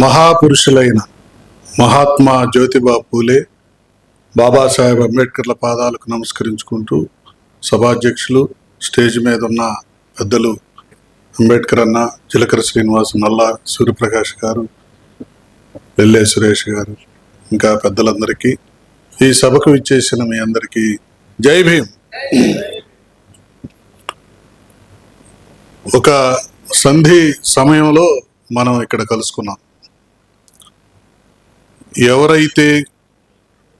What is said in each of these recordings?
మహాపురుషులైన మహాత్మా జ్యోతిబా పూలే, బాబాసాహెబ్ అంబేద్కర్ల పాదాలకు నమస్కరించుకుంటూ సభాధ్యక్షులు, స్టేజ్ మీద ఉన్న పెద్దలు అంబేద్కర్ అన్న, చిలకర శ్రీనివాస్, నల్లా సూర్యప్రకాష్ గారు, వెల్లే సురేష్ గారు, ఇంకా పెద్దలందరికీ, ఈ సభకు ఇచ్చేసిన మీ అందరికీ జై భీమ్. ఒక సంధి సమయంలో మనం ఇక్కడ కలుసుకున్నాం. ఎవరైతే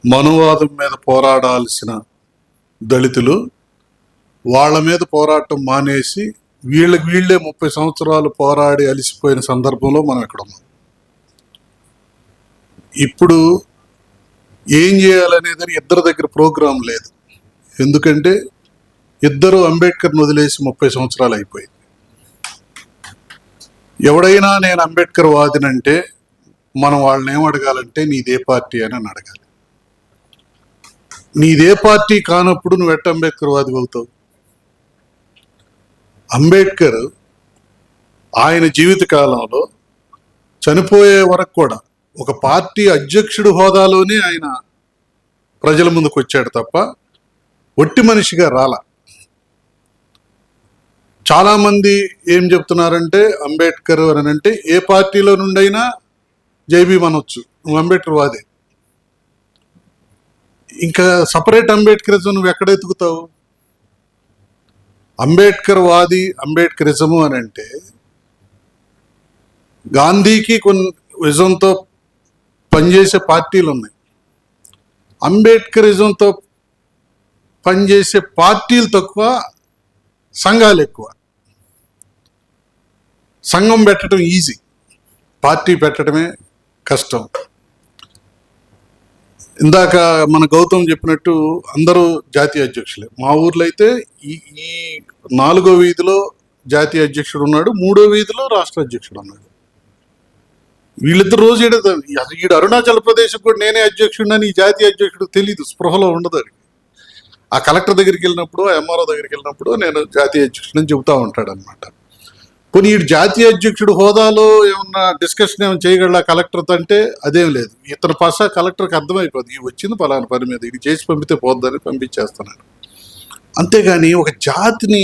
మనువాదం మీద పోరాడాల్సిన దళితులు వాళ్ళ మీద పోరాటం మానేసి వీళ్ళే 30 సంవత్సరాలు పోరాడి అలిసిపోయిన సందర్భంలో మనం ఇక్కడ ఉన్నాం. ఇప్పుడు ఏం చేయాలనేది ఇద్దరి దగ్గర ప్రోగ్రాం లేదు. ఎందుకంటే ఇద్దరు అంబేద్కర్ని వదిలేసి 30 సంవత్సరాలు అయిపోయింది. ఎవడైనా నేను అంబేద్కర్ వాదినంటే మనం వాళ్ళని ఏం అడగాలంటే నీదే పార్టీ అని అడగాలి. నీదే పార్టీ కానప్పుడు నువ్వు ఎట్ట అంబేద్కర్ వాది అవుతావు? అంబేద్కర్ ఆయన జీవిత కాలంలో చనిపోయే వరకు కూడా ఒక పార్టీ అధ్యక్షుడు హోదాలోనే ఆయన ప్రజల ముందుకు వచ్చాడు తప్ప ఒట్టి మనిషిగా రాల. చాలామంది ఏం చెప్తున్నారంటే అంబేద్కర్ అని అంటే ఏ పార్టీలో నుండైనా జైబీ అనొచ్చు, నువ్వు అంబేద్కర్ వాదే. ఇంకా సపరేట్ అంబేద్కరిజం నువ్వు ఎక్కడ ఎత్తుకుతావు? అంబేద్కర్ వాది, అంబేద్కరిజము అని అంటే గాంధీకి కొన్ని విజన్తో పనిచేసే పార్టీలు ఉన్నాయి. అంబేద్కరిజంతో పనిచేసే పార్టీలు తక్కువ, సంఘాలు ఎక్కువ. సంఘం పెట్టడం ఈజీ, పార్టీ పెట్టడమే కష్టం. ఇందాక మన గౌతమ్ చెప్పినట్టు అందరూ జాతీయ అధ్యక్షులే. మా ఊర్లో అయితే ఈ 4వ వీధిలో జాతీయ అధ్యక్షుడు ఉన్నాడు, 3వ వీధిలో రాష్ట్ర అధ్యక్షుడు ఉన్నాడు. వీళ్ళిద్దరు రోజు ఈడు అరుణాచల్ ప్రదేశ్ కూడా నేనే అధ్యక్షుడిని ఈ జాతీయ అధ్యక్షుడు తెలీదు, స్పృహలో ఉండదు. ఆ కలెక్టర్ దగ్గరికి వెళ్ళినప్పుడు, ఆ ఎంఆర్ఓ దగ్గరికి వెళ్ళినప్పుడు నేను జాతీయ అధ్యక్షుడని చెబుతూ ఉంటాడు అనమాట. కొన్ని ఈ జాతీయ అధ్యక్షుడు హోదాలో ఏమన్నా డిస్కషన్ ఏమైనా చేయగల కలెక్టర్తో అంటే అదేం లేదు. ఇతను పసా కలెక్టర్కి అర్థమైపోద్ది, ఈ వచ్చింది పలానా పని మీద, ఇది చేసి పంపితే పోద్దని పంపించేస్తున్నాడు. అంతేగాని ఒక జాతిని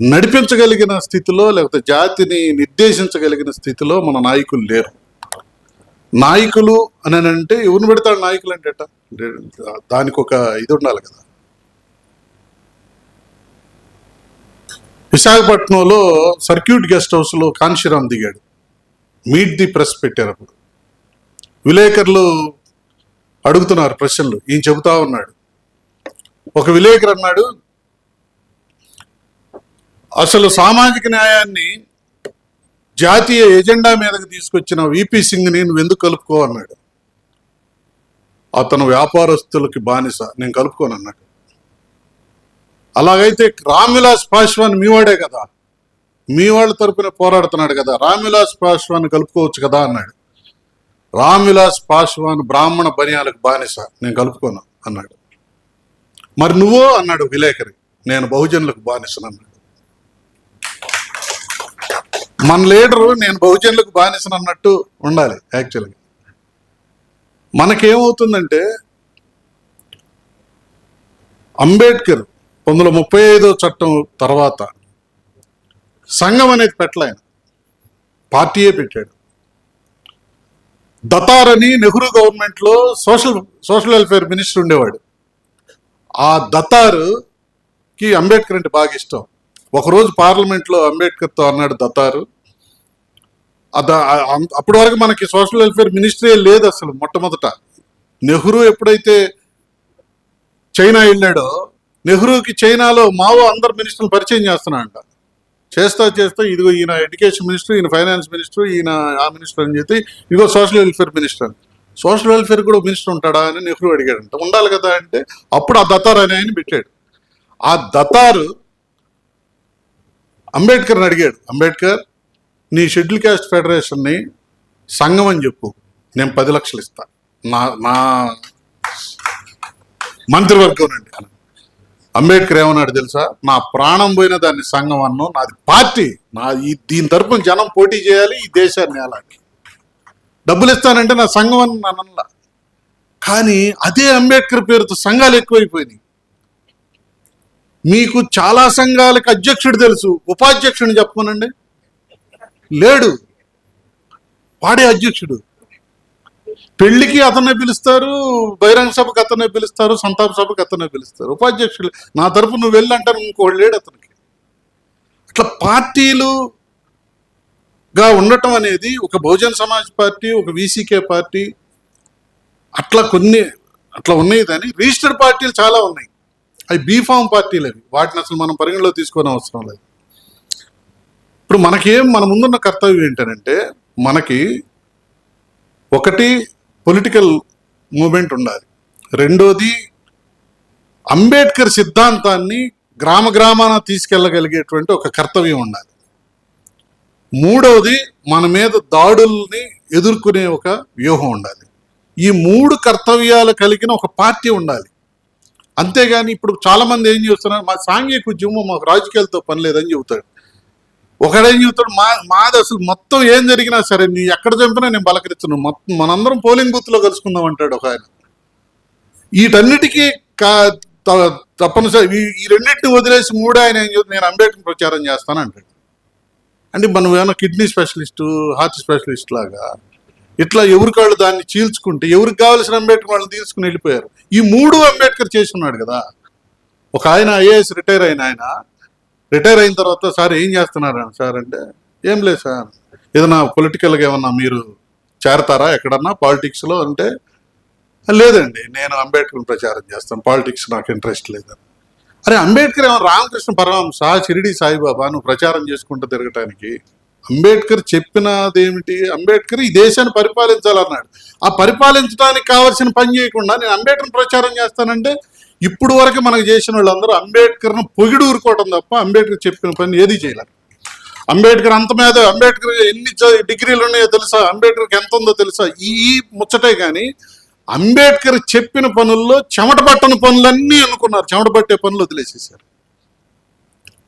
నడిపించగలిగిన స్థితిలో, లేకపోతే జాతిని నిర్దేశించగలిగిన స్థితిలో మన నాయకులు లేరు. నాయకులు అని అంటే ఎవరిని పెడతాడు నాయకులు అంటే దానికి ఒక ఇది ఉండాలి కదా. విశాఖపట్నంలో సర్క్యూట్ గెస్ట్ హౌస్లో కాన్షీరామ్ దిగాడు, మీట్ ది ప్రెస్ పెట్టారు. అప్పుడు విలేకరులు అడుగుతున్నారు ప్రశ్నలు, ఈయన చెబుతా ఉన్నాడు. ఒక విలేకరు అన్నాడు, అసలు సామాజిక న్యాయాన్ని జాతీయ ఎజెండా మీదకి తీసుకొచ్చిన విపి సింగ్ని నువ్వు ఎందుకు కలుపుకో అన్నాడు. అతను వ్యాపారస్తులకి బానిస, నేను కలుపుకోను అన్నాడు. అలాగైతే రామ్ విలాస్ పాశ్వాన్ మీవాడే కదా, మీ వాళ్ళ తరపున పోరాడుతున్నాడు కదా, రామ్ విలాస్ పాశ్వాన్ కలుపుకోవచ్చు కదా అన్నాడు. రామ్ విలాస్ పాశ్వాన్ బ్రాహ్మణ బనియాలకు బానిస, నేను కలుపుకోను అన్నాడు. మరి నువ్వో అన్నాడు విలేకరి, నేను బహుజనులకు బానిసను అన్నాడు. మన లీడరు నేను బహుజనులకు బానిసను అన్నట్టు ఉండాలి. యాక్చువల్గా మనకేమవుతుందంటే అంబేద్కర్ 1935 చట్టం తర్వాత సంఘం అనేది పెట్టలేఆయన, పార్టీయే పెట్టాడు. దతార్ అని నెహ్రూ గవర్నమెంట్లో సోషల్ వెల్ఫేర్ మినిస్టర్ ఉండేవాడు. ఆ దతార్కి అంబేద్కర్ అంటే బాగా ఇష్టం. ఒకరోజు పార్లమెంట్లో అంబేద్కర్తో అన్నాడు దతారు, అప్పటి వరకు మనకి సోషల్ వెల్ఫేర్ మినిస్ట్రీ లేదు అసలు. మొట్టమొదట నెహ్రూ ఎప్పుడైతే చైనా వెళ్ళాడో, నెహ్రూకి చైనాలో మావో అందరు మినిస్టర్లు పరిచయం చేస్తున్నాడంట. చేస్తా ఇదిగో ఈయన ఎడ్యుకేషన్ మినిస్టర్, ఈయన ఫైనాన్స్ మినిస్టర్, ఈయన ఆ మినిస్టర్ అని చెప్పి, ఇదిగో social welfare minister. Social welfare కూడా మినిస్టర్ ఉంటాడా అని నెహ్రూ అడిగాడంట. ఉండాలి కదా అంటే అప్పుడు ఆ దతార్ అనే ఆయన పెట్టాడు. ఆ దతారు అంబేద్కర్ని అడిగాడు, అంబేద్కర్ నీ షెడ్యూల్ క్యాస్ట్ ఫెడరేషన్ని సంఘం అని చెప్పు, నేను 10 లక్షలు ఇస్తా, నా మంత్రివర్గం అండి. అంబేద్కర్ ఏమన్నాడు తెలుసా, నా ప్రాణం పోయిన దాన్ని సంఘం అన్ను, నాది పార్టీ, దీని తరపున జనం పోటీ చేయాలి, ఈ దేశాన్ని అలాంటి డబ్బులు ఇస్తానంటే నా సంఘం అని నన్నలా. కానీ అదే అంబేద్కర్ పేరుతో సంఘాలు ఎక్కువైపోయినాయి. మీకు చాలా సంఘాలకు అధ్యక్షుడు తెలుసు, ఉపాధ్యక్షుడిని చెప్పమనండి, లేడు. వాడే అధ్యక్షుడు. పెళ్లికి అతనే పిలుస్తారు, బహిరంగ సభకు అతనే పిలుస్తారు, సంతాప సభకు అతనే పిలుస్తారు. ఉపాధ్యక్షుడు నా తరపు నువ్వు వెళ్ళి అంటారు, ఇంకోటి లేడు అతనికి. అట్లా పార్టీలుగా ఉండటం అనేది, ఒక బహుజన్ సమాజ్ పార్టీ, ఒక వీసీకే పార్టీ, అట్లా కొన్ని అట్లా ఉన్నాయి. కానీ రిజిస్టర్డ్ పార్టీలు చాలా ఉన్నాయి. అవి బీఫామ్ పార్టీలు, అవి వాటిని అసలు మనం పరిగణలో తీసుకోని అవసరం లేదు. ఇప్పుడు మన ముందున్న కర్తవ్యం ఏంటంటే, మనకి ఒకటి పొలిటికల్ మూమెంట్ ఉండాలి, రెండోది అంబేద్కర్ సిద్ధాంతాన్ని గ్రామ గ్రామాన తీసుకెళ్ళగలిగేటువంటి ఒక కర్తవ్యం ఉండాలి, మూడవది మన మీద దాడుల్ని ఎదుర్కొనే ఒక వ్యూహం ఉండాలి. ఈ మూడు కర్తవ్యాలు కలిగిన ఒక పార్టీ ఉండాలి. అంతేగాని ఇప్పుడు చాలా మంది ఏం చేస్తున్నారు, మా సాంఘిక ఉద్యమం మాకు రాజకీయాలతో పని లేదని చెబుతాడు. ఒకడేం చెబుతాడు, మాది అసలు మొత్తం ఏం జరిగినా సరే, నీ ఎక్కడ చంపినా నేను బలకరిస్తున్నాను, మొత్తం మనందరం పోలింగ్ బూత్ లో కలుసుకుందాం అంటాడు ఒక ఆయన. వీటన్నిటికీ తప్పనిసరి ఈ రెండింటిని వదిలేసి మూడు ఆయన ఏం చెబుతుంది, నేను అంబేద్కర్ ప్రచారం చేస్తాను అంటాడు. అంటే మనం ఏమైనా కిడ్నీ స్పెషలిస్టు, హార్ట్ స్పెషలిస్ట్ లాగా ఇట్లా ఎవరికాళ్ళు దాన్ని చీల్చుకుంటే, ఎవరికి కావాల్సిన అంబేద్కర్ వాళ్ళని తీసుకుని వెళ్ళిపోయారు. ఈ మూడు అంబేద్కర్ చేసి ఉన్నాడు కదా. ఒక ఆయన ఐఏఎస్ రిటైర్ అయిన తర్వాత, సార్ ఏం చేస్తున్నారు సార్ అంటే, ఏం లేదు సార్, ఏదైనా పొలిటికల్గా ఏమన్నా మీరు చేరతారా ఎక్కడన్నా పాలిటిక్స్లో అంటే, లేదండి నేను అంబేద్కర్ ప్రచారం చేస్తాను, పాలిటిక్స్ నాకు ఇంట్రెస్ట్ లేదని. అరే అంబేద్కర్ ఏమన్నా రామకృష్ణ పరమహంస, షిరిడి సాయిబాబా నువ్వు ప్రచారం చేసుకుంటూ తిరగటానికి? అంబేద్కర్ చెప్పినదేమిటి? అంబేద్కర్ ఈ దేశాన్ని పరిపాలించాలన్నాడు. ఆ పరిపాలించడానికి కావాల్సిన పని చేయకుండా నేను అంబేద్కర్ ప్రచారం చేస్తానంటే, ఇప్పుడు వరకు మనకు చేసిన వాళ్ళందరూ అంబేద్కర్ను పొగిడి ఊరుకోవడం తప్ప అంబేద్కర్ చెప్పిన పని ఏది చేయలేరు. అంబేద్కర్ అంత మీద, అంబేద్కర్ ఎన్ని డిగ్రీలు ఉన్నాయో తెలుసా, అంబేద్కర్కి ఎంత ఉందో తెలుసా, ఈ ముచ్చటే. కానీ అంబేద్కర్ చెప్పిన పనుల్లో చెమట పట్టని పనులన్నీ అనుకున్నారు, చెమట పట్టే పనులు వదిలేసేసారు.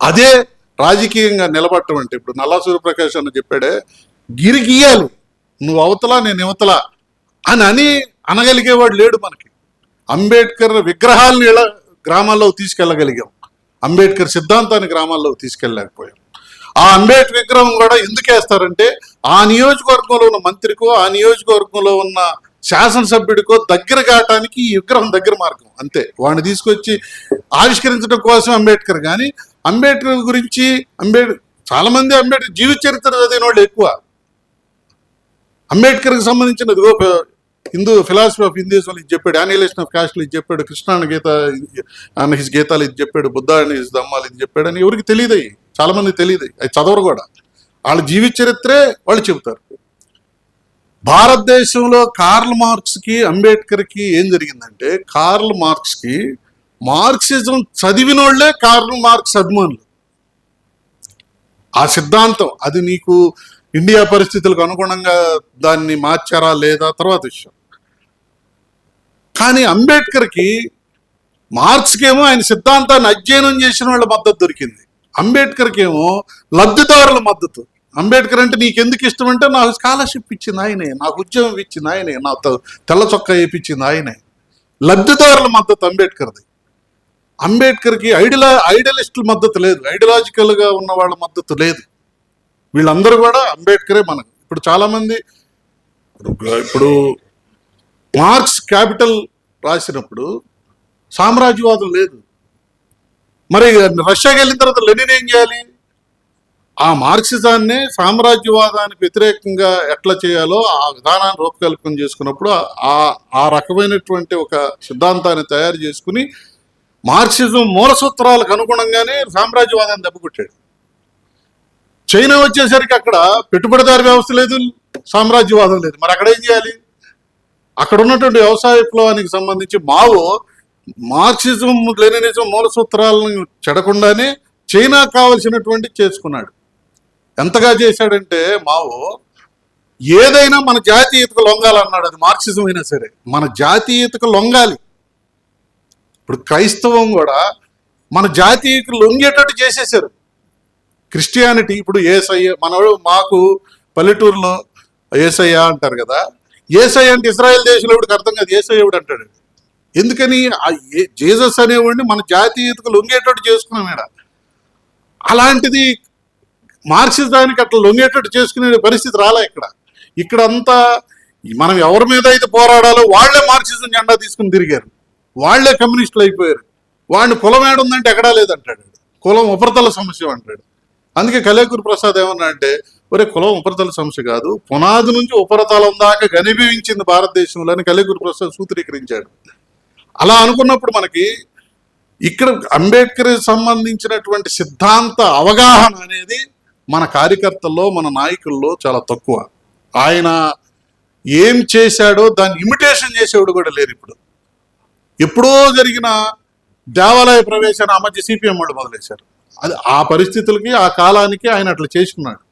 అదే రాజకీయంగా నిలబడటం అంటే. ఇప్పుడు నల్లా సూర్యప్రకాష్ అన్న చెప్పాడే, గిరి గీయాలి, నువ్వు అవతలా నేను యువతలా అని అనగలిగేవాడు లేడు మనకి. అంబేద్కర్ విగ్రహాలను ఇలా గ్రామాల్లోకి తీసుకెళ్ళగలిగాం, అంబేద్కర్ సిద్ధాంతాన్ని గ్రామాల్లోకి తీసుకెళ్ళలేకపోయాం. ఆ అంబేద్కర్ విగ్రహం కూడా ఎందుకు వేస్తారంటే, ఆ నియోజకవర్గంలో ఉన్న మంత్రికో, ఆ నియోజకవర్గంలో ఉన్న శాసనసభ్యుడికో దగ్గర కావటానికి ఈ విగ్రహం దగ్గర మార్గం అంతే. వాడిని తీసుకొచ్చి ఆవిష్కరించడం కోసం అంబేద్కర్. కానీ అంబేద్కర్ గురించి చాలా మంది అంబేద్కర్ జీవిత చరిత్ర చదివిన వాళ్ళు ఎక్కువ. అంబేద్కర్కి సంబంధించిన హిందూ ఫిలాసఫీ ఆఫ్ హిందూయిజం ఇది చెప్పాడు, యానిలేషన్ ఆఫ్ కాస్ట్లు ఇది చెప్పాడు, కృష్ణ గీత అన్న హిస్ గీతాలు ఇది చెప్పాడు, బుద్ధ అని హిస్ ధమ్మాలు ఇది చెప్పాడు అని ఎవరికి తెలియదు. చాలా మంది తెలియదు, అది చదవరు కూడా. వాళ్ళ జీవిత చరిత్రే వాళ్ళు చెబుతారు. భారతదేశంలో కార్ల్ మార్క్స్కి అంబేద్కర్కి ఏం జరిగిందంటే, కార్ల్ మార్క్స్కి మార్క్సిజం చదివినోళ్లే కార్ల్ మార్క్స్ అభిమానులు. ఆ సిద్ధాంతం అది నీకు ఇండియా పరిస్థితులకు అనుగుణంగా దాన్ని మార్చారా లేదా తర్వాత విషయం. కానీ అంబేద్కర్కి, మార్క్స్కేమో ఆయన సిద్ధాంతాన్ని అధ్యయనం చేసిన వాళ్ళ మద్దతు దొరికింది, అంబేద్కర్కి ఏమో లబ్ధిదారుల మద్దతు. అంబేద్కర్ అంటే నీకు ఎందుకు ఇష్టం అంటే, నాకు స్కాలర్షిప్ ఇచ్చింది ఆయనే, నాకు ఉద్యోగం ఇచ్చింది ఆయనే, నా తెల్ల చొక్కా వేయించింది ఆయనే. లబ్ధిదారుల మద్దతు అంబేద్కర్ది. అంబేద్కర్కి ఐడియలిస్టుల మద్దతు లేదు, ఐడియాలజికల్గా ఉన్న వాళ్ళ మద్దతు లేదు. వీళ్ళందరూ కూడా అంబేద్కరే మనకు. ఇప్పుడు చాలామంది, ఇప్పుడు మార్క్స్ క్యాపిటల్ రాసినప్పుడు సామ్రాజ్యవాదం లేదు. మరి రష్యాకి వెళ్ళిన తర్వాత లెనిన్ ఏం చేయాలి? ఆ మార్క్సిజాన్ని సామ్రాజ్యవాదానికి వ్యతిరేకంగా ఎట్లా చేయాలో ఆ విధానాన్ని రూపకల్పన చేసుకున్నప్పుడు ఆ రకమైనటువంటి ఒక సిద్ధాంతాన్ని తయారు చేసుకుని మార్క్సిజం మూల సూత్రాలకు అనుగుణంగానే సామ్రాజ్యవాదాన్ని దెబ్బకొట్టాడు. చైనా వచ్చేసరికి అక్కడ పెట్టుబడిదారు వ్యవస్థ లేదు, సామ్రాజ్యవాదం లేదు. మరి అక్కడ ఏం చేయాలి? అక్కడ ఉన్నటువంటి వ్యవసాయ విప్లవానికి సంబంధించి మావో మార్క్సిజం లెనినిజం మూల సూత్రాలను చెడకుండానే చైనా కావలసినటువంటి చేసుకున్నాడు. ఎంతగా చేశాడంటే మావో, ఏదైనా మన జాతీయతకు లొంగాలన్నాడు. అది మార్క్సిజం అయినా సరే మన జాతీయతకు లొంగాలి. ఇప్పుడు క్రైస్తవం కూడా మన జాతీయకు లొంగేటట్టు చేసేసారు. క్రిస్టియానిటీ ఇప్పుడు ఏసయ్య, మనవాడు మాకు పల్లెటూరులో ఏసయ్య అంటారు కదా, ఏసయ్య అంటే ఇజ్రాయెల్ దేశంలో ఎవడికి అర్థం కాదు, ఏసయ్య ఎవడు అంటాడు. ఎందుకని జీసస్ అనేవాడిని మన జాతీయతకు లొంగేటట్టు చేసుకున్నాం ఈడ. అలాంటిది మార్క్సిజానికి అట్లా లొంగేటట్టు చేసుకునే పరిస్థితి రాలే ఇక్కడ. ఇక్కడంతా మనం ఎవరి మీద అయితే పోరాడాలో వాళ్లే మార్క్సిజం జెండా తీసుకుని తిరిగారు, వాళ్లే కమ్యూనిస్టులు అయిపోయారు. వాడిని కులం ఏడుందంటే ఎక్కడా లేదంటాడు, కులం ఉపరితల సమస్య అంటాడు. అందుకే కలేకూరి ప్రసాద్ ఏమన్నా అంటే, ఒరే కులం ఉపరితల సమస్య కాదు, పునాది నుంచి ఉపరితలం దాకా ఘనీభవించింది భారతదేశంలో అని కలేకూరి ప్రసాద్ సూత్రీకరించాడు. అలా అనుకున్నప్పుడు మనకి ఇక్కడ అంబేద్కర్ సంబంధించినటువంటి సిద్ధాంత అవగాహన అనేది మన కార్యకర్తల్లో మన నాయకుల్లో చాలా తక్కువ. ఆయన ఏం చేశాడో దాన్ని ఇమిటేషన్ చేసేవాడు కూడా లేరు. ఇప్పుడు ఎప్పుడో జరిగిన దేవాలయ ప్రవేశాన్ని ఆ మధ్య సిపిఎం వాళ్ళు మొదలేశారు. అది ఆ పరిస్థితులకి ఆ కాలానికి ఆయన అట్లా చేసుకున్నాడు.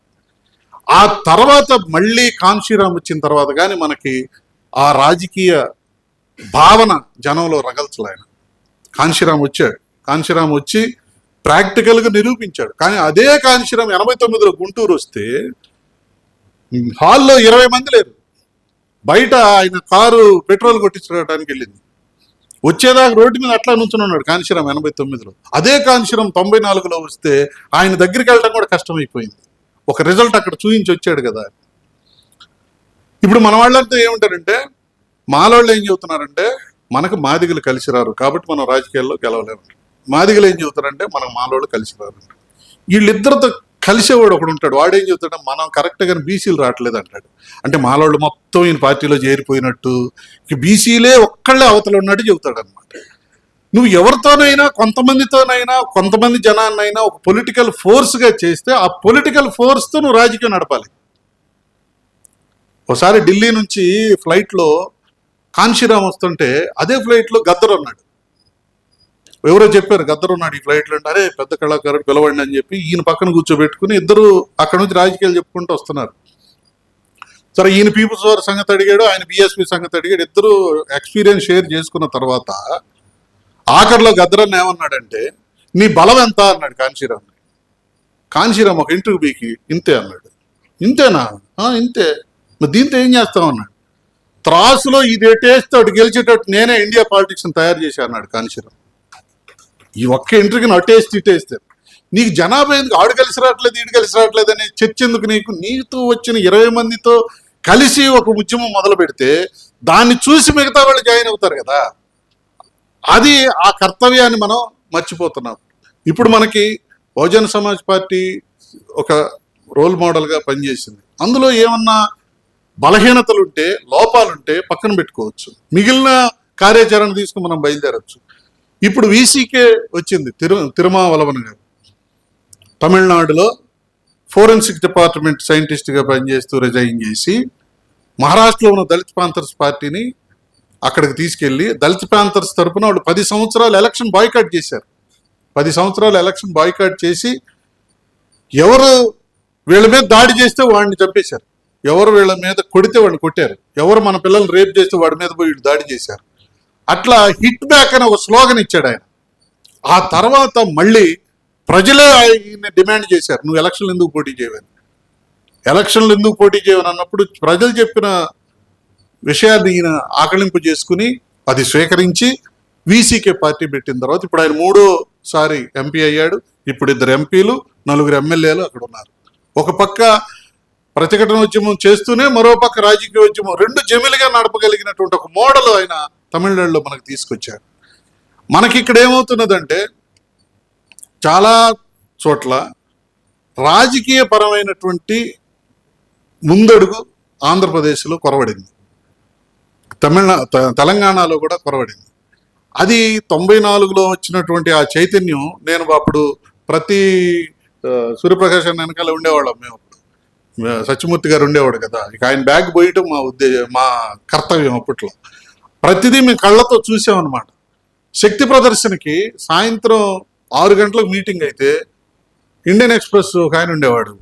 ఆ తర్వాత మళ్ళీ కాన్షీరామ్ వచ్చిన తర్వాత కానీ మనకి ఆ రాజకీయ భావన జనంలో రగల్చలే. ఆయన కాన్షీరామ్ వచ్చాడు, కాన్షీరామ్ వచ్చి ప్రాక్టికల్గా నిరూపించాడు. కానీ అదే కాన్షీరామ్ 89లో గుంటూరు వస్తే హాల్లో 20 మంది లేరు, బయట ఆయన కారు పెట్రోల్ కొట్టించడానికి వెళ్ళింది. వచ్చేదాకా రోడ్డు మీద అట్లా నుంచుని ఉన్నాడు కాన్షీరామ్ 89లో. అదే కాన్షీరామ్ 94లో వస్తే ఆయన దగ్గరికి వెళ్ళడం కూడా కష్టమైపోయింది. ఒక రిజల్ట్ అక్కడ చూపించి వచ్చాడు కదా. ఇప్పుడు మన వాళ్ళంతా ఏమంటారంటే, మాలోళ్ళు ఏం చెబుతున్నారంటే, మనకు మాదిగలు కలిసి రారు కాబట్టి మనం రాజకీయాల్లో గెలవలేము. మాదిగలు ఏం చెబుతారంటే, మనకు మాలోళ్ళు కలిసి రారు. వీళ్ళిద్దరితో కలిసేవాడు ఒకడు ఉంటాడు, వాడేం చెబుతాడు, మనం కరెక్ట్గా బీసీలు రావట్లేదు అంటాడు. అంటే మాలోళ్ళు మొత్తం ఈయన పార్టీలో చేరిపోయినట్టు, బీసీలే ఒక్కళ్ళే అవతల ఉన్నట్టు చెబుతాడు అనమాట. నువ్వు ఎవరితోనైనా కొంతమందితోనైనా కొంతమంది జనాన్నైనా ఒక పొలిటికల్ ఫోర్స్గా చేస్తే ఆ పొలిటికల్ ఫోర్స్తో నువ్వు రాజకీయం నడపాలి. ఒకసారి ఢిల్లీ నుంచి ఫ్లైట్లో కాన్షీరామ్ వస్తుంటే అదే ఫ్లైట్లో గద్దర్ ఉన్నాడు. ఎవరో చెప్పారు గద్దర్ ఉన్నాడు ఈ ఫ్లైట్లో అంటే, అరే పెద్ద కళాకారుడు పిలవండి అని చెప్పి ఈయన పక్కన కూర్చోబెట్టుకుని ఇద్దరు అక్కడ నుంచి రాజకీయాలు చెప్పుకుంటూ వస్తున్నారు. సరే ఈయన పీపుల్స్ వారి సంగతి అడిగాడు, ఆయన బీఎస్పీ సంగతి అడిగాడు. ఇద్దరు ఎక్స్పీరియన్స్ షేర్ చేసుకున్న తర్వాత ఆఖరిలో గద్దరన్న ఏమన్నాడంటే, నీ బలం ఎంత అన్నాడు కాన్షీరామ్. కాన్షీరామ్ ఒక ఇంటర్వ్యూకి ఇంతే అన్నాడు. ఇంతేనా? ఇంతే. మరి దీంతో ఏం చేస్తావు అన్నాడు. త్రాసులో ఇది ఎటేస్తే అటు గెలిచేటట్టు నేనే ఇండియా పాలిటిక్స్ని తయారు చేశాను అన్నాడు కాన్షీరామ్. ఈ ఒక్క ఇంటర్వ్యూని అటేస్తే ఇటేస్తే నీకు జనాభా ఎందుకు, ఆడు కలిసి రావట్లేదు ఈడు కలిసి రావట్లేదు అనే చర్చ ఎందుకు నీకు? నీతో వచ్చిన 20 మందితో కలిసి ఒక ఉద్యమం మొదలు పెడితే దాన్ని చూసి మిగతా వాళ్ళు జాయిన్ అవుతారు కదా. అది ఆ కర్తవ్యాన్ని మనం మర్చిపోతున్నాం. ఇప్పుడు మనకి బహుజన సమాజ్ పార్టీ ఒక రోల్ మోడల్గా పనిచేసింది. అందులో ఏమన్నా బలహీనతలుంటే లోపాలుంటే పక్కన పెట్టుకోవచ్చు, మిగిలిన కార్యాచరణ తీసుకుని మనం బయలుదేరచ్చు. ఇప్పుడు వీసీకే వచ్చింది తిరుమావలవన్ గారు, తమిళనాడులో ఫోరెన్సిక్ డిపార్ట్మెంట్ సైంటిస్ట్గా పనిచేస్తూ రిజైన్ చేసి మహారాష్ట్రలో ఉన్న దళిత్ పాంథర్స్ పార్టీని అక్కడికి తీసుకెళ్ళి దళిత్ పాంథర్స్ తరఫున వాళ్ళు 10 సంవత్సరాలు ఎలక్షన్ బాయ్కాట్ చేశారు. 10 సంవత్సరాలు ఎలక్షన్ బాయ్కాట్ చేసి ఎవరు వీళ్ళ మీద దాడి చేస్తే వాడిని చంపేశారు, ఎవరు వీళ్ళ మీద కొడితే వాడిని కొట్టారు, ఎవరు మన పిల్లల్ని రేప్ చేస్తే వాడి మీద పోయి దాడి చేశారు. అట్లా హిట్ బ్యాక్ అని ఒక స్లోగన్ ఇచ్చాడు ఆయన. ఆ తర్వాత మళ్ళీ ప్రజలే ఆయన డిమాండ్ చేశారు, నువ్వు ఎలక్షన్లు ఎందుకు పోటీ చేయవని. ఎలక్షన్లు ఎందుకు పోటీ చేయవని అన్నప్పుడు ప్రజలు చెప్పిన విషయాన్ని ఈయన ఆకలింపు చేసుకుని అది స్వీకరించి వీసీకే పార్టీ పెట్టిన తర్వాత ఇప్పుడు ఆయన 3వ ఎంపీ అయ్యాడు. ఇప్పుడు 2 ఎంపీలు 4 ఎమ్మెల్యేలు అక్కడ ఉన్నారు. ఒక పక్క ప్రతిఘటన ఉద్యమం చేస్తూనే మరో పక్క రాజకీయ ఉద్యమం, 2 జమిలుగా నడపగలిగినటువంటి ఒక మోడల్ ఆయన తమిళనాడులో మనకు తీసుకొచ్చారు. మనకి ఇక్కడ ఏమవుతున్నదంటే చాలా చోట్ల రాజకీయ పరమైనటువంటి ముందడుగు ఆంధ్రప్రదేశ్లో కొరవడింది, తెలంగాణలో కూడా కొరవడింది. అది 94లో వచ్చినటువంటి ఆ చైతన్యం. నేను అప్పుడు ప్రతి సూర్యప్రకాశ్ వెనకాల ఉండేవాళ్ళం మేము. సత్యమూర్తి గారు ఉండేవాడు కదా, ఇక ఆయన బ్యాగ్ పోయటం మా కర్తవ్యం. అప్పట్లో ప్రతిదీ మేము కళ్ళతో చూసామన్నమాట. శక్తి ప్రదర్శనకి సాయంత్రం 6 గంటలకు మీటింగ్ అయితే ఇండియన్ ఎక్స్ప్రెస్ ఒక ఆయన ఉండేవాడు,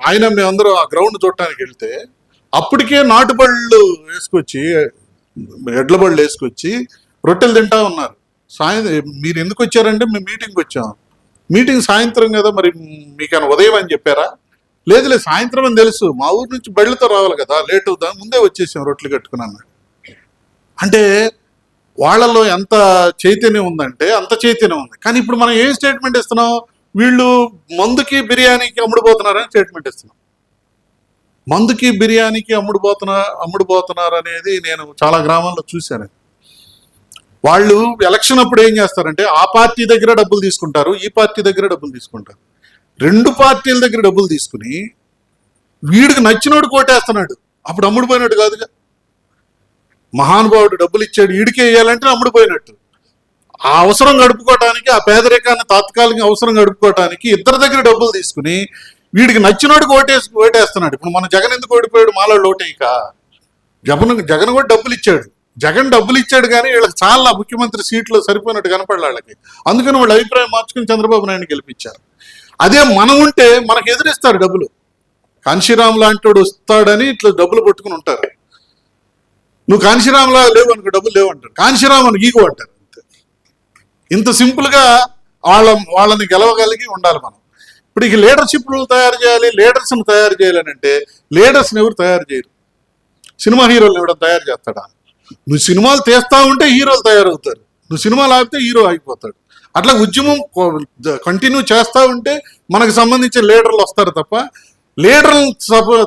ఆయన మేమందరూ ఆ గ్రౌండ్ చూడటానికి వెళ్తే అప్పటికే నాటుబళ్ళు వేసుకొచ్చి ఎడ్ల బళ్ళు వేసుకొచ్చి రొట్టెలు తింటా ఉన్నారు. మీరు ఎందుకు వచ్చారంటే మేము మీటింగ్కి వచ్చాం. మీటింగ్ సాయంత్రం కదా, మరి మీకైనా ఉదయం అని చెప్పారా? లేదు సాయంత్రం అని తెలుసు, మా ఊరు నుంచి బళ్ళతో రావాలి కదా, లేట్ అవుతా, ముందే వచ్చేసాం రొట్లు కట్టుకున్నాను. అంటే వాళ్ళలో ఎంత చైతన్యం ఉందంటే అంత చైతన్యం ఉంది. కానీ ఇప్పుడు మనం ఏం స్టేట్మెంట్ ఇస్తున్నాం, వీళ్ళు మందుకి బిర్యానీకి అమ్ముడుపోతున్నారని స్టేట్మెంట్ ఇస్తున్నాం. మందుకి బిర్యానీకి అమ్ముడుపోతున్నారు అనేది నేను చాలా గ్రామాల్లో చూశాను. వాళ్ళు ఎలక్షన్ అప్పుడు ఏం చేస్తారంటే ఆ పార్టీ దగ్గర డబ్బులు తీసుకుంటారు, ఈ పార్టీ దగ్గర డబ్బులు తీసుకుంటారు. రెండు పార్టీల దగ్గర డబ్బులు తీసుకుని వీడికి నచ్చినోడు కోటేస్తున్నాడు. అప్పుడు అమ్ముడుపోయినట్టు కాదుగా. మహానుభావుడు డబ్బులు ఇచ్చాడు, వీడికే వేయాలంటే అమ్ముడుపోయినట్టు. ఆ అవసరం గడుపుకోవటానికి, ఆ పేదరికాన్ని తాత్కాలిక అవసరం గడుపుకోవటానికి ఇద్దరి దగ్గర డబ్బులు తీసుకుని వీడికి నచ్చినోడికి ఓటేస్తున్నాడు. ఇప్పుడు మన జగన్ ఎందుకు ఓడిపోయాడు, మాలో ఓటేయక. జగన్ కూడా డబ్బులు ఇచ్చాడు, జగన్ డబ్బులు ఇచ్చాడు, కానీ వీళ్ళకి చాలా ముఖ్యమంత్రి సీట్లు సరిపోయినట్టు కనపడాలి వాళ్ళకి. అందుకని వాళ్ళు అభిప్రాయం మార్చుకుని చంద్రబాబు నాయుడు గెలిపించారు. అదే మనం ఉంటే మనకు ఎదురిస్తారు డబ్బులు. కాంశీరామ్ లాంటి వాడు వస్తాడని ఇట్లా డబ్బులు పట్టుకుని ఉంటారు. నువ్వు కాంశీరామ్లా లేవు అనుకో, డబ్బులు లేవు అంటారు. కాంశీరామ్ అని గీకు అంటారు. ఇంత సింపుల్గా వాళ్ళని గెలవగలిగి ఉండాలి మనం. ఇప్పుడు ఇక లీడర్షిప్లు తయారు చేయాలి, లీడర్స్ని తయారు చేయాలని అంటే లీడర్స్ని ఎవరు తయారు చేయరు. సినిమా హీరోలు ఎవడో తయారు చేస్తాడా? నువ్వు సినిమాలు తీస్తా ఉంటే హీరోలు తయారవుతారు, నువ్వు సినిమాలు ఆపితే హీరో ఆగిపోతాడు. అట్లా ఉద్యమం కంటిన్యూ చేస్తూ ఉంటే మనకు సంబంధించిన లీడర్లు వస్తారు తప్ప లీడర్లు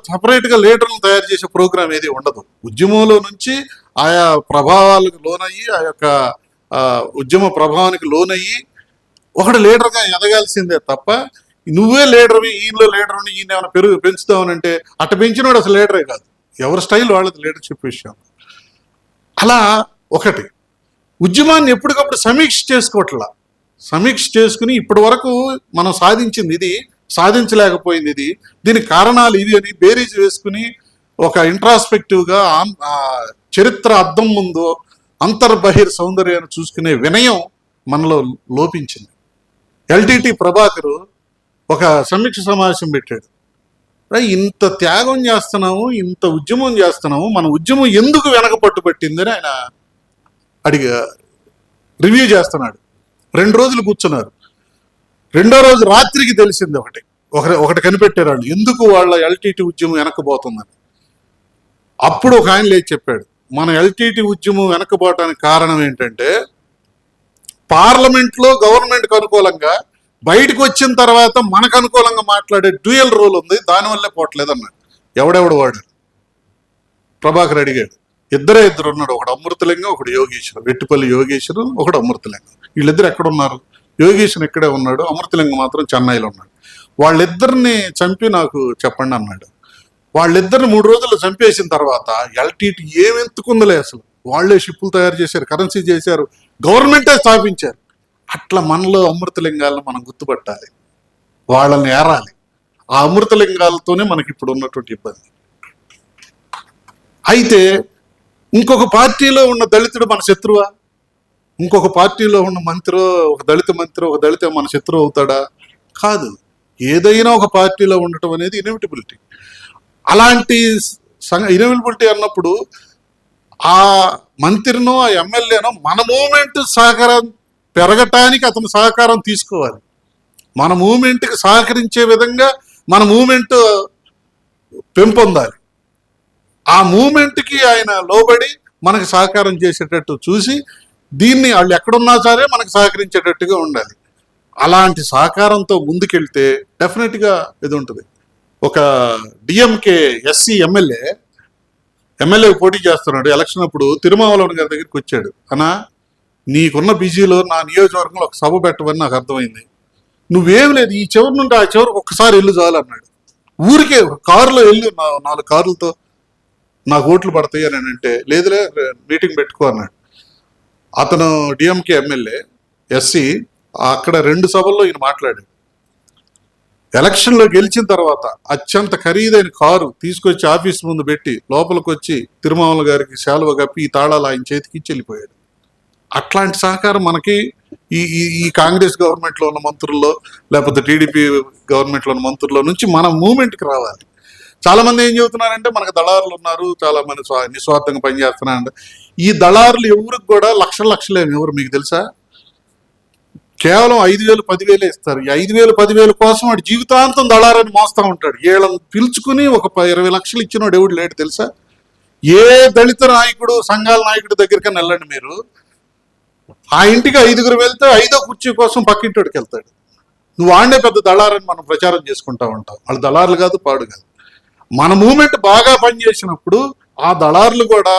సపరేట్గా లీడర్లను తయారు చేసే ప్రోగ్రాం ఏది ఉండదు. ఉద్యమంలో నుంచి ఆయా ప్రభావాలకు లోనయ్యి, ఆ యొక్క ఉద్యమ ప్రభావానికి లోనయ్యి ఒకడు లీడర్గా ఎదగాల్సిందే తప్ప నువ్వే లీడర్వి, ఈయనలో లీడర్ని, ఈయన ఏమైనా పెంచుతావనంటే అట్ట పెంచినోడు అసలు లీడరే కాదు. ఎవరి స్టైల్ వాళ్ళది లీడర్షిప్ విషయం. అలా ఒకటి ఉద్యమాన్ని ఎప్పటికప్పుడు సమీక్ష చేసుకుని ఇప్పటి వరకు మనం సాధించింది ఇది, సాధించలేకపోయింది ఇది, దీనికి కారణాలు ఇవి అని బేరీజ్ వేసుకుని ఒక ఇంట్రాస్పెక్టివ్గా చరిత్ర అద్దం ముందు అంతర్బహిర్ సౌందర్యాన్ని చూసుకునే వినయం మనలో లోపించింది. ఎల్టీటీ ప్రభాకర్ ఒక సమీక్ష సమావేశం పెట్టాడు. ఇంత త్యాగం చేస్తున్నాము, ఇంత ఉద్యమం చేస్తున్నాము, మన ఉద్యమం ఎందుకు వెనక పట్టుబట్టిందని ఆయన రివ్యూ చేస్తున్నాడు. 2 రోజులు కూర్చున్నారు. 2వ రోజు రాత్రికి తెలిసింది ఒకటి కనిపెట్టారు వాళ్ళు, ఎందుకు వాళ్ళ ఎల్టీటీ ఉద్యమం వెనక్కిపోతుందని. అప్పుడు ఒక ఆయన లేచి చెప్పాడు, మన ఎల్టీటీ ఉద్యమం వెనక్కిపోవటానికి కారణం ఏంటంటే పార్లమెంట్లో గవర్నమెంట్కి అనుకూలంగా, బయటకు వచ్చిన తర్వాత మనకు అనుకూలంగా మాట్లాడే డ్యూయల్ రోల్ ఉంది, దానివల్లే పోవట్లేదు అన్నాడు. ఎవడెవడు వాడారు? ప్రభాకర్ అడిగాడు. ఇద్దరు ఉన్నాడు, ఒకడు అమృతలింగం, ఒకడు యోగేశ్వరం. వెట్టిపల్లి యోగేశ్వరం, ఒకడు అమృతలింగం. వీళ్ళిద్దరు ఎక్కడున్నారు? యోగేశ్వరం ఇక్కడే ఉన్నాడు, అమృతలింగం మాత్రం చెన్నైలో ఉన్నాడు. వాళ్ళిద్దరిని చంపి నాకు చెప్పండి అన్నాడు. వాళ్ళిద్దరిని 3 రోజుల్లో చంపేసిన తర్వాత ఎల్టీటీ ఏమెంతుకుందలే, అసలు వాళ్లే షిప్పులు తయారు చేశారు, కరెన్సీ చేశారు, గవర్నమెంటే స్థాపించారు. అట్లా మనలో అమృతలింగాలను మనం గుర్తుపట్టాలి, వాళ్ళని ఏరాలి. ఆ అమృతలింగాలతోనే మనకి ఇప్పుడు ఉన్నటువంటి ఇబ్బంది. అయితే ఇంకొక పార్టీలో ఉన్న దళితుడు మన శత్రువా? ఇంకొక పార్టీలో ఉన్న మంత్రి, ఒక దళిత మంత్రి, ఒక దళిత మన శత్రువు అవుతాడా? కాదు. ఏదైనా ఒక పార్టీలో ఉండటం అనేది ఇన్ఎవిటబిలిటీ. అలాంటి ఇన్ఎవిటబిలిటీ అన్నప్పుడు ఆ మంత్రినో, ఆ ఎమ్మెల్యేనో మన మూమెంట్ సహకారం పెరగటానికి అతను సహకారం తీసుకోవాలి. మన మూమెంట్కి సహకరించే విధంగా మన మూమెంట్ పెంపొందాలి. ఆ మూమెంట్కి ఆయన లోబడి మనకు సహకారం చేసేటట్టు చూసి, దీన్ని వాళ్ళు ఎక్కడున్నా సరే మనకు సహకరించేటట్టుగా ఉండాలి. అలాంటి సహకారంతో ముందుకెళ్తే డెఫినెట్గా ఇది ఉంటుంది. ఒక డిఎంకే ఎస్సీ ఎమ్మెల్యే పోటీ చేస్తున్నాడు. ఎలక్షన్ అప్పుడు తిరుమావళవన్ గారి దగ్గరికి వచ్చాడు. అన్నా, నీకున్న బిజీలో నా నియోజకవర్గంలో ఒక సభ పెట్టమని నాకు అర్థమైంది, నువ్వేం లేదు, ఈ చివరి నుండి ఆ చివరికి ఒక్కసారి వెళ్ళు చాలు అన్నాడు. ఊరికే కారులో వెళ్ళి 4 కార్లతో నాకు ఓట్లు పడతాయి అని అంటే, లేదులే మీటింగ్ పెట్టుకో అన్నాడు. అతను డిఎంకే ఎమ్మెల్యే ఎస్సీ, అక్కడ 2 సభల్లో ఈయన మాట్లాడాడు. ఎలక్షన్లో గెలిచిన తర్వాత అత్యంత ఖరీదైన కారు తీసుకొచ్చి ఆఫీస్ ముందు పెట్టి లోపలికి వచ్చి తిరుమావళవన్ గారికి శాలువ కప్పి ఈ తాళాలు ఆయన చేతికి ఇచ్చి వెళ్ళిపోయాడు. అట్లాంటి సహకారం మనకి ఈ కాంగ్రెస్ గవర్నమెంట్లో ఉన్న మంత్రుల్లో, లేకపోతే టీడీపీ గవర్నమెంట్లో ఉన్న మంత్రుల్లో నుంచి మన మూమెంట్కి రావాలి. చాలా మంది ఏం చెబుతున్నారంటే మనకు దళారులు ఉన్నారు, చాలా మంది నిస్వార్థంగా పనిచేస్తున్నారంటే, ఈ దళారులు ఎవరికి కూడా లక్షలేమి ఎవరు మీకు తెలుసా? కేవలం 5,000 10,000 ఇస్తారు. ఈ 5,000 10,000 కోసం వాడు జీవితాంతం దళారని మోస్తా ఉంటాడు. వీళ్ళని పిలుచుకుని ఒక 20 లక్షలు ఇచ్చినోడు ఎవడు లేడు తెలుసా? ఏ దళిత నాయకుడు సంఘాల నాయకుడి దగ్గరికైనా వెళ్ళండి మీరు, ఆ ఇంటికి 5గురు వెళ్తే 5వ కుర్చీ కోసం పక్కింటికి వెళ్తాడు. నువ్వు వాడినే పెద్ద దళారని మనం ప్రచారం చేసుకుంటా ఉంటాం. వాళ్ళు దళారులు కాదు, పాడు కాదు. మన మూమెంట్ బాగా పనిచేసినప్పుడు ఆ దళారులు కూడా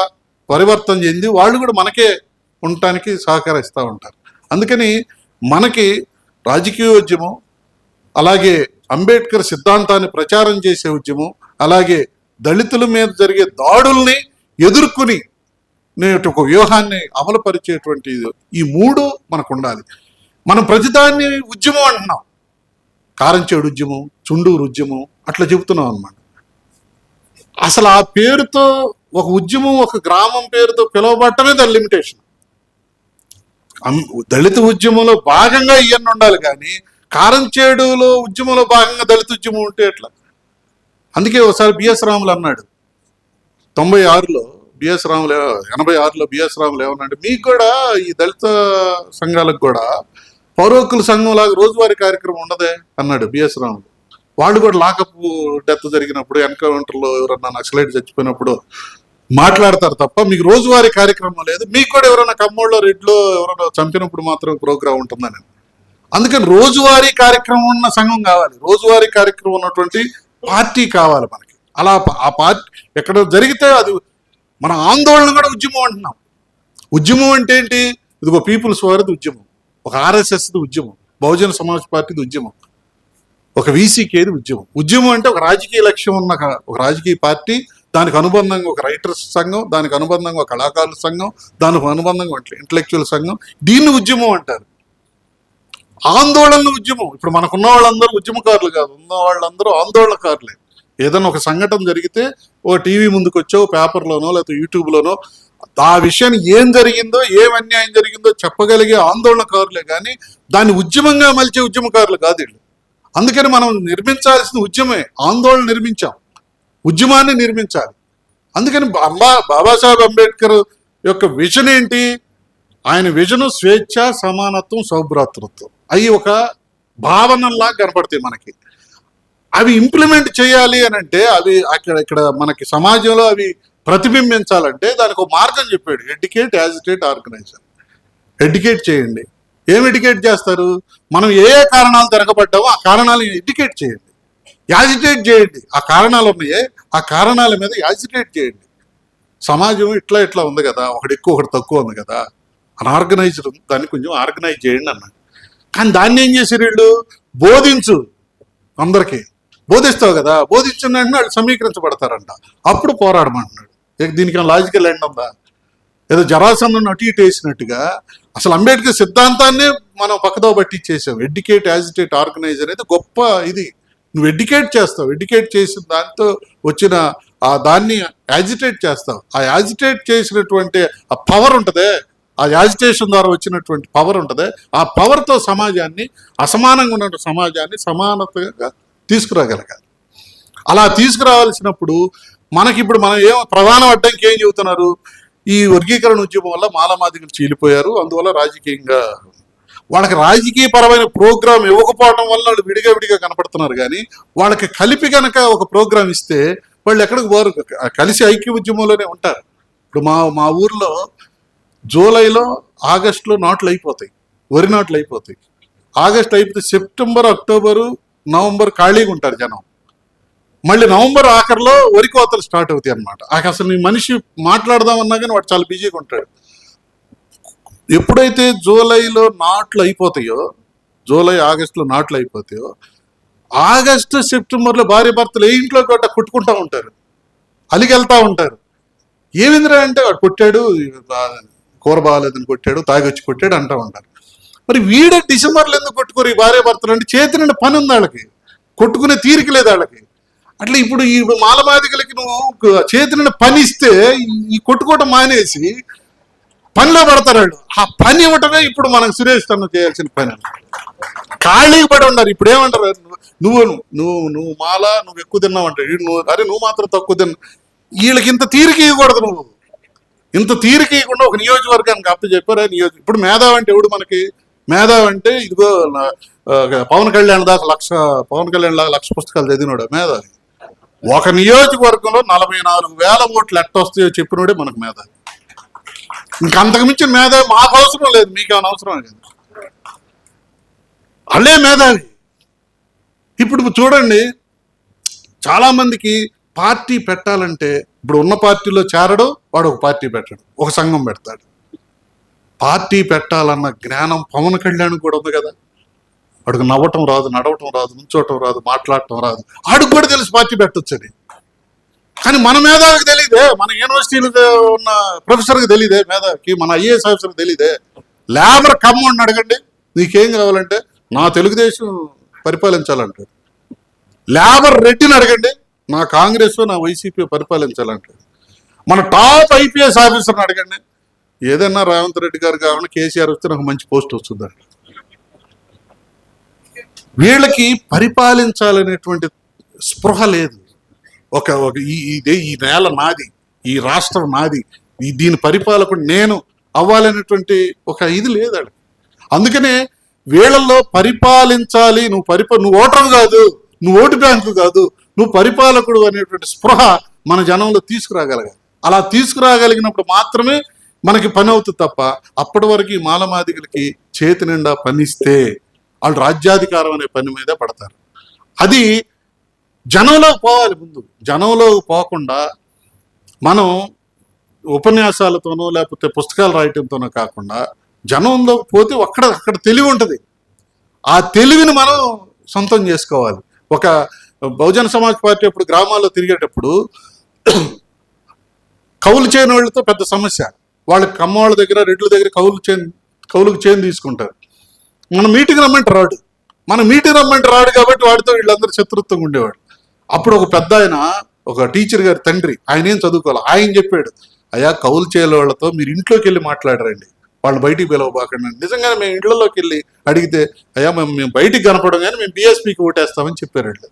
పరివర్తన చెంది వాళ్ళు కూడా మనకే ఉండటానికి సహకరిస్తూ ఉంటారు. అందుకని మనకి రాజకీయ ఉద్యమం, అలాగే అంబేద్కర్ సిద్ధాంతాన్ని ప్రచారం చేసే ఉద్యమం, అలాగే దళితుల మీద జరిగే దాడుల్ని ఎదుర్కొని నేను ఒక వ్యూహాన్ని అమలుపరిచేటువంటి ఈ 3 మనకు ఉండాలి. మనం ప్రతిదాన్ని ఉద్యమం అంటున్నాం. కారంచేడు ఉద్యమం, చుండూరు ఉద్యమం అట్లా చెబుతున్నాం అన్నమాట. అసలు ఆ పేరుతో ఒక ఉద్యమం, ఒక గ్రామం పేరుతో పిలువబట్టమే దాని లిమిటేషన్. దళిత ఉద్యమంలో భాగంగా ఇవన్నీ ఉండాలి, కానీ కారంచేడులో ఉద్యమంలో భాగంగా దళిత ఉద్యమం ఉంటే ఎట్లా? అందుకే ఒకసారి బిఎస్ రాములు అన్నాడు 96లో, బిఎస్ రాములు 86లో బిఎస్ రాములు ఏమన్నాడు, మీకు కూడా ఈ దళిత సంఘాలకు కూడా పౌరకుల సంఘం లాగా రోజువారీ కార్యక్రమం ఉండదే అన్నాడు బిఎస్ రాములు. వాళ్ళు కూడా లాకప్ డెత్ జరిగినప్పుడు, ఎన్కౌంటర్లో ఎవరన్నా నక్సలైట్ చచ్చిపోయినప్పుడు మాట్లాడతారు తప్ప మీకు రోజువారీ కార్యక్రమం లేదు. మీకు కూడా ఎవరైనా కమ్మోళ్ళో రెడ్లో ఎవరైనా చంపినప్పుడు మాత్రం ప్రోగ్రాం ఉంటుందని. అందుకని రోజువారీ కార్యక్రమం ఉన్న సంఘం కావాలి, రోజువారీ కార్యక్రమం ఉన్నటువంటి పార్టీ కావాలి మనకి. అలా ఆ పార్టీ ఎక్కడ జరిగితే అది మన ఆందోళన కూడా ఉద్యమం అంటున్నాం. ఉద్యమం అంటే ఏంటి? ఇదిగో పీపుల్స్ వారిది ఉద్యమం, ఒక ఆర్ఎస్ఎస్ది ఉద్యమం, బహుజన సమాజ్ పార్టీది ఉద్యమం, ఒక వీసీకేది ఉద్యమం. ఉద్యమం అంటే ఒక రాజకీయ లక్ష్యం ఉన్న ఒక రాజకీయ పార్టీ, దానికి అనుబంధంగా ఒక రైటర్స్ సంఘం, దానికి అనుబంధంగా ఒక కళాకారుల సంఘం, దానికి అనుబంధంగా ఇంటలెక్చువల్ సంఘం, దీన్ని ఉద్యమం అంటారు. ఆందోళన ఉద్యమం. ఇప్పుడు మనకున్న వాళ్ళందరూ ఉద్యమకారులు కాదు, ఉన్న వాళ్ళందరూ ఆందోళనకారులే. ఏదైనా ఒక సంఘటన జరిగితే ఓ టీవీ ముందుకు వచ్చో, పేపర్లోనో లేకపోతే యూట్యూబ్లోనో ఆ విషయాన్ని ఏం జరిగిందో, ఏం అన్యాయం జరిగిందో చెప్పగలిగే ఆందోళనకారులే కానీ దాన్ని ఉద్యమంగా మలిచే ఉద్యమకారులు కాదు వీళ్ళు. అందుకని మనం నిర్మించాల్సిన ఉద్యమే. ఆందోళన నిర్మించాం, ఉద్యమాన్ని నిర్మించాలి. అందుకని బాబాసాహెబ్ అంబేద్కర్ యొక్క విజన్ ఏంటి? ఆయన విజను స్వేచ్ఛ, సమానత్వం, సౌభ్రాతృత్వం. అవి ఒక భావనల్లా కనపడతాయి మనకి. అవి ఇంప్లిమెంట్ చేయాలి అని అంటే, అవి ఇక్కడ మనకి సమాజంలో అవి ప్రతిబింబించాలంటే దానికి ఒక మార్గం చెప్పాడు. Educate, agitate, organise. ఎడ్యుకేట్ చేయండి. ఏం ఎడ్యుకేట్ చేస్తారు? మనం ఏ ఏ కారణాలు తిరగబడ్డామో ఆ కారణాలు ఎడ్యుకేట్ చేయండి, యాజిటేట్ చేయండి. ఆ కారణాలు ఉన్నాయే, ఆ కారణాల మీద యాజిటేట్ చేయండి. సమాజం ఇట్లా ఇట్లా ఉంది కదా, ఒకటి ఎక్కువ ఒకటి తక్కువ ఉంది కదా, అన్ఆర్గనైజ్డ్ ఉంది, దాన్ని కొంచెం ఆర్గనైజ్ చేయండి అన్నాడు. కానీ దాన్ని ఏం చేశారు వీళ్ళు? బోధించు, అందరికీ బోధిస్తావు కదా, బోధించిన వెంటనే వాళ్ళు సమీకరించబడతారంట. అప్పుడు పోరాడమంటున్నాడు. దీనికి లాజికల్ ఎండ్ ఉందా? ఏదో జరాసంధను అటు ఇటు వేసినట్టుగా అసలు అంబేద్కర్ సిద్ధాంతాన్ని మనం పక్కదో పట్టించేసాం. ఎడ్యుకేట్, యాజిటేట్, ఆర్గనైజ్ అనేది గొప్ప ఇది. నువ్వు ఎడ్యుకేట్ చేస్తావు, ఎడ్యుకేట్ చేసిన దాంతో వచ్చిన ఆ దాన్ని యాజిటేట్ చేస్తావు. ఆ యాజిటేట్ చేసినటువంటి ఆ పవర్ ఉంటుందే, ఆ యాజిటేషన్ ద్వారా వచ్చినటువంటి పవర్ ఉంటుందే, ఆ పవర్తో సమాజాన్ని, అసమానంగా ఉన్న సమాజాన్ని సమానతగా తీసుకురాగలగాలి. అలా తీసుకురావాల్సినప్పుడు మనకిప్పుడు మనం ప్రధాన అడ్డంకి ఏం చెబుతున్నారు? ఈ వర్గీకరణ ఉద్యమం వల్ల మాలమాదిగలు చీలిపోయారు, అందువల్ల రాజకీయంగా వాళ్ళకి రాజకీయ పరమైన ప్రోగ్రాం ఇవ్వకపోవడం వల్ల వాళ్ళు విడిగా కనపడుతున్నారు. కానీ వాళ్ళకి కలిపి కనుక ఒక ప్రోగ్రాం ఇస్తే వాళ్ళు ఎక్కడికి పోరు, కలిసి ఐక్య ఉద్యమంలోనే ఉంటారు. ఇప్పుడు మా ఊర్లో జూలైలో, ఆగస్టులో నాట్లు అయిపోతాయి, వరి నాట్లు అయిపోతాయి. ఆగస్టు అయిపోతే సెప్టెంబర్, అక్టోబరు, నవంబర్ ఖాళీగా ఉంటారు జనం. మళ్ళీ నవంబర్ ఆఖరిలో వరి కోతలు స్టార్ట్ అవుతాయి అనమాట. అసలు నీ మనిషి మాట్లాడదామన్నా కానీ వాడు చాలా బిజీగా ఉంటాడు. ఎప్పుడైతే జూలైలో నాట్లు అయిపోతాయో, జూలై ఆగస్టులో నాట్లు అయిపోతాయో, ఆగస్టు సెప్టెంబర్లో భార్య భర్తలు ఏ ఇంట్లో గట్ట కొట్టుకుంటూ ఉంటారు, అలిగెళ్తూ ఉంటారు. ఏమిందిరా అంటే వాడు కొట్టాడు, కూర బాగాలేదని కొట్టాడు, తాగొచ్చి కొట్టాడు అంటూ ఉంటారు. మరి వీడే డిసెంబర్లో ఎందుకు కొట్టుకోరు ఈ భార్య భర్తలు? అంటే చేతి నిండా పని ఉంది వాళ్ళకి, కొట్టుకునే తీరిక లేదు వాళ్ళకి. అట్లా ఇప్పుడు ఈ మాలమాదిగలకి నువ్వు చేతి నిండా పని ఇస్తే ఈ కొట్టుకోవటం మానేసి పనిలో పడతారు. ఆ పని ఇవ్వటమే ఇప్పుడు మనకు సురేష్ తను చేయాల్సిన పని. ఖాళీకి పడి ఉన్నారు. ఇప్పుడు ఏమంటారు? నువ్వు మాల, నువ్వు ఎక్కువ తిన్నావు అంటే నువ్వు మాత్రం తక్కువ తిన్నా. వీళ్ళకి ఇంత తీరిక ఇవ్వకూడదు. నువ్వు ఇంత తీరిక ఇవ్వకుండా ఒక నియోజకవర్గానికి అప్పు చెప్పారా? ఇప్పుడు మేధావి అంటే ఎవడు మనకి? మేధావి అంటే ఇదిగో పవన్ కళ్యాణ్ దాకా పవన్ కళ్యాణ్ లాగా 1,00,000 పుస్తకాలు చదివినాడు మేధావి. ఒక నియోజకవర్గంలో 44,000 ఓట్లు ఎట్టొస్తాయో చెప్పినోడే మనకు మేధావి. ఇంకంతకు మించిన మేధావి మాకు అవసరం లేదు, మీకేమైనా అవసరం లేదు. అల్లే మేధావి. ఇప్పుడు చూడండి, చాలా మందికి పార్టీ పెట్టాలంటే ఇప్పుడు ఉన్న పార్టీలో చేరడు, వాడు ఒక పార్టీ పెట్టాడు, ఒక సంఘం పెడతాడు. పార్టీ పెట్టాలన్న జ్ఞానం పవన్ కళ్యాణ్ కూడా ఉంది కదా. వాడికి నవ్వటం రాదు, నడవటం రాదు, నుంచోటం రాదు, మాట్లాడటం రాదు. ఆడికి కూడా తెలుసు పార్టీ పెట్టొచ్చని. కానీ మన మేధావికి తెలియదే, మన యూనివర్సిటీలో ఉన్న ప్రొఫెసర్కి తెలియదే, మేధావికి మన ఐఏఎస్ ఆఫీసర్కి తెలియదే. లేబర్ కమ్మని అడగండి, నీకేం కావాలంటే నా తెలుగుదేశం పరిపాలించాలంటాడు. లేబర్ రెడ్డిని అడగండి, నా కాంగ్రెస్ నా వైసీపీ పరిపాలించాలంటాడు. మన టాప్ ఐపీఎస్ ఆఫీసర్ని అడగండి, ఏదన్నా రేవంత్ రెడ్డి గారు కావాలని కేసీఆర్ వస్తే నాకు మంచి పోస్ట్ వస్తుందండి. వీళ్ళకి పరిపాలించాలనేటువంటి స్పృహ లేదు. ఒక ఈ నేల నాది, ఈ రాష్ట్రం నాది, దీని పరిపాలకుడు నేను అవ్వాలనేటువంటి ఒక ఇది లేదు. అందుకనే వీళ్ళల్లో పరిపాలించాలి, నువ్వు ఓటరు కాదు, నువ్వు ఓటు బ్యాంకు కాదు, నువ్వు పరిపాలకుడు అనేటువంటి స్పృహ మన జనంలో తీసుకురాగలగాలి. అలా తీసుకురాగలిగినప్పుడు మాత్రమే మనకి పని అవుతుంది తప్ప అప్పటి వరకు ఈ మాలమాదిగలకి చేతి నిండా పనిస్తే వాళ్ళు రాజ్యాధికారం అనే పని మీద పడతారు. అది జనంలోకి పోవాలి. ముందు జనంలోకి పోకుండా మనం ఉపన్యాసాలతోనో లేకపోతే పుస్తకాలు రాయటంతోనో కాకుండా జనంలోకి పోతే అక్కడ తెలివి ఉంటుంది. ఆ తెలివిని మనం సొంతం చేసుకోవాలి. ఒక బహుజన సమాజ్ పార్టీ అప్పుడు గ్రామాల్లో తిరిగేటప్పుడు కౌలు చేయని వాళ్ళతో పెద్ద సమస్య. వాళ్ళకి కమ్మవాళ్ళ దగ్గర, రెడ్ల దగ్గర కౌలుకు చేను తీసుకుంటారు. మన మీటింగ్ రమ్మంటే రాడు. మన మీటింగ్ రమ్మంటే రాడు కాబట్టి వాడితో వీళ్ళందరూ శత్రుత్వంగా ఉండేవాడు. అప్పుడు ఒక పెద్ద ఆయన, ఒక టీచర్ గారి తండ్రి, ఆయన ఏం చదువుకోవాలి, ఆయన చెప్పాడు, అయ్యా కౌలు చేయని వాళ్ళతో మీరు ఇంట్లోకి వెళ్ళి మాట్లాడరండి, వాళ్ళు బయటికి పిలవబాకండి. నిజంగానే మేము ఇళ్లలోకి వెళ్ళి అడిగితే, అయ్యా మేము బయటికి కనపడం కానీ మేము బీఎస్పీకి ఓటేస్తామని చెప్పారు వాళ్ళు.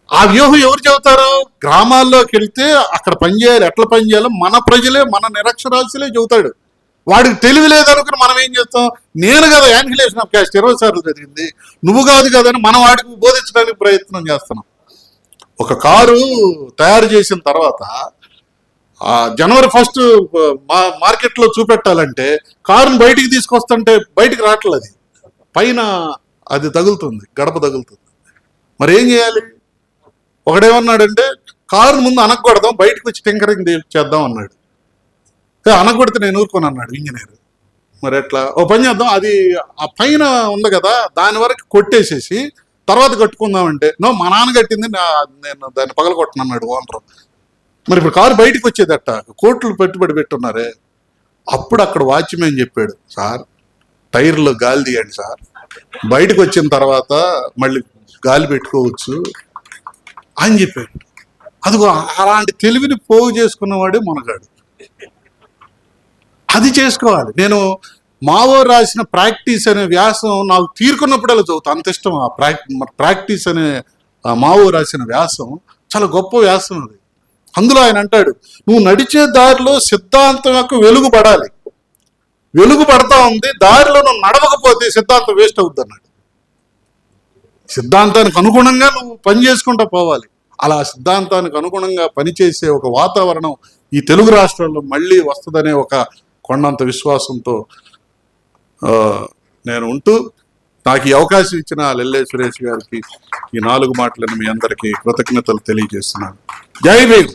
ఆ వ్యూహం ఎవరు చెబుతారు? గ్రామాల్లోకి వెళ్తే అక్కడ పనిచేయాలి, ఎట్లా పనిచేయాలో మన ప్రజలే, మన నిరక్షరాస్యులే చెబుతాడు. వాడికి తెలివి లేదనుకుని మనం ఏం చేస్తాం, నేను కదా యాన్హిలేషన్ ఆఫ్ క్యాస్ట్ 20 సార్లు జరిగింది, నువ్వు కాదు కదని మనం వాడికి బోధించడానికి ప్రయత్నం చేస్తున్నాం. ఒక కారు తయారు చేసిన తర్వాత జనవరి 1 మార్కెట్లో చూపెట్టాలంటే కారుని బయటికి తీసుకొస్తుంటే బయటికి రావట్లేదు, అది పైన అది తగులుతుంది, గడప తగులుతుంది. మరి ఏం చేయాలి? ఒకడేమన్నాడంటే కారుని ముందు అనగొడదాం, బయటకు వచ్చి టింకరింగ్ చేద్దాం అన్నాడు. అనగొడితే నేను ఊరుకొని అన్నాడు ఇంజనీర్. మరి ఎట్లా? ఓ పని చేద్దాం, అది ఆ పైన ఉంది కదా దాని వరకు కొట్టేసేసి తర్వాత కట్టుకుందామంటే, మా నాన్న కట్టింది, నేను దాన్ని పగలగొట్టనన్నాడు ఓనరు. మరి ఇప్పుడు కారు బయటకు వచ్చేదట, కోట్లు పెట్టుబడి పెట్టున్నారే. అప్పుడు అక్కడ వాచ్మెన్ చెప్పాడు, సార్ టైర్లో గాలి తీయండి సార్, బయటకు వచ్చిన తర్వాత మళ్ళీ గాలి పెట్టుకోవచ్చు అని చెప్పాడు. అదిగో అలాంటి తెలివిని పోగు చేసుకున్నవాడే మునగాడు. అది చేసుకోవాలి. నేను మావో రాసిన ప్రాక్టీస్ అనే వ్యాసం నాకు తీరుకున్నప్పుడల్లా చదువుతాను, అంత ఇష్టం ఆ ప్రాక్టీస్ అనే మావో రాసిన వ్యాసం. చాలా గొప్ప వ్యాసం అది. అందులో ఆయన అంటాడు, నువ్వు నడిచే దారిలో సిద్ధాంతం యొక్క వెలుగు పడాలి, వెలుగు పడతా ఉంది, దారిలో నువ్వు నడవకపోతే సిద్ధాంతం వేస్ట్ అవుద్ది అన్నాడు. సిద్ధాంతానికి అనుగుణంగా నువ్వు పని చేసుకుంటూ పోవాలి. అలా సిద్ధాంతానికి అనుగుణంగా పనిచేసే ఒక వాతావరణం ఈ తెలుగు రాష్ట్రాల్లో మళ్ళీ వస్తుందనే ఒక కొండంత విశ్వాసంతో నేను ఉంటూ, నాకు ఈ అవకాశం ఇచ్చిన లెల్లే సురేష్ గారికి ఈ 4 మాటలను మీ అందరికీ కృతజ్ఞతలు తెలియజేస్తున్నాను. జై భీమ్.